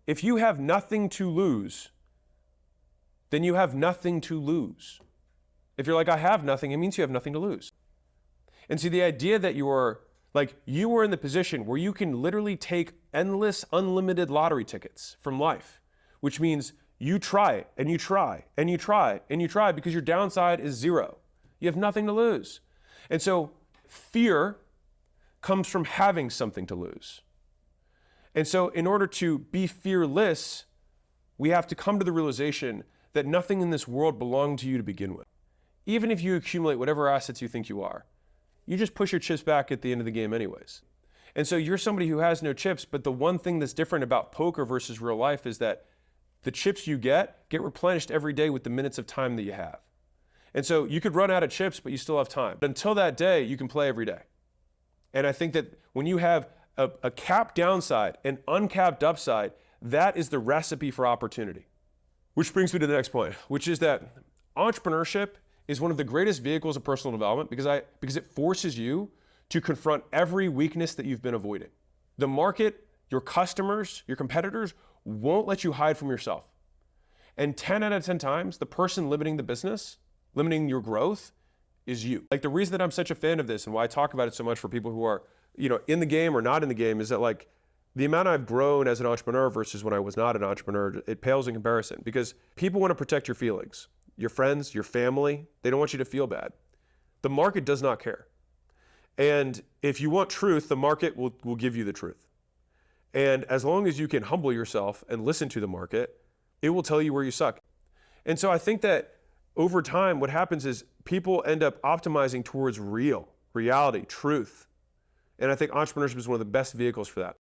if you have nothing to lose, then you have nothing to lose. If you're like, I have nothing, it means you have nothing to lose. And see, the idea that you are in the position where you can literally take endless, unlimited lottery tickets from life, which means you try and you try and you try and you try because your downside is zero. You have nothing to lose. And so fear comes from having something to lose. And so in order to be fearless, we have to come to the realization that nothing in this world belonged to you to begin with. Even if you accumulate whatever assets you think you are, you just push your chips back at the end of the game anyways. And so you're somebody who has no chips, but the one thing that's different about poker versus real life is that the chips you get replenished every day with the minutes of time that you have. And so you could run out of chips, but you still have time. But until that day, you can play every day. And I think that when you have a capped downside, an uncapped upside, that is the recipe for opportunity. Which brings me to the next point, which is that entrepreneurship is one of the greatest vehicles of personal development because it forces you to confront every weakness that you've been avoiding. The market, your customers, your competitors won't let you hide from yourself. And 10 out of 10 times, the person limiting the business, limiting your growth, is you. Like, the reason that I'm such a fan of this and why I talk about it so much for people who are, in the game or not in the game is that, like, the amount I've grown as an entrepreneur versus when I was not an entrepreneur, it pales in comparison because people want to protect your feelings. Your friends, your family, they don't want you to feel bad. The market does not care. And if you want truth, the market will give you the truth. And as long as you can humble yourself and listen to the market, it will tell you where you suck. And so I think that over time, what happens is people end up optimizing towards reality, truth. And I think entrepreneurship is one of the best vehicles for that.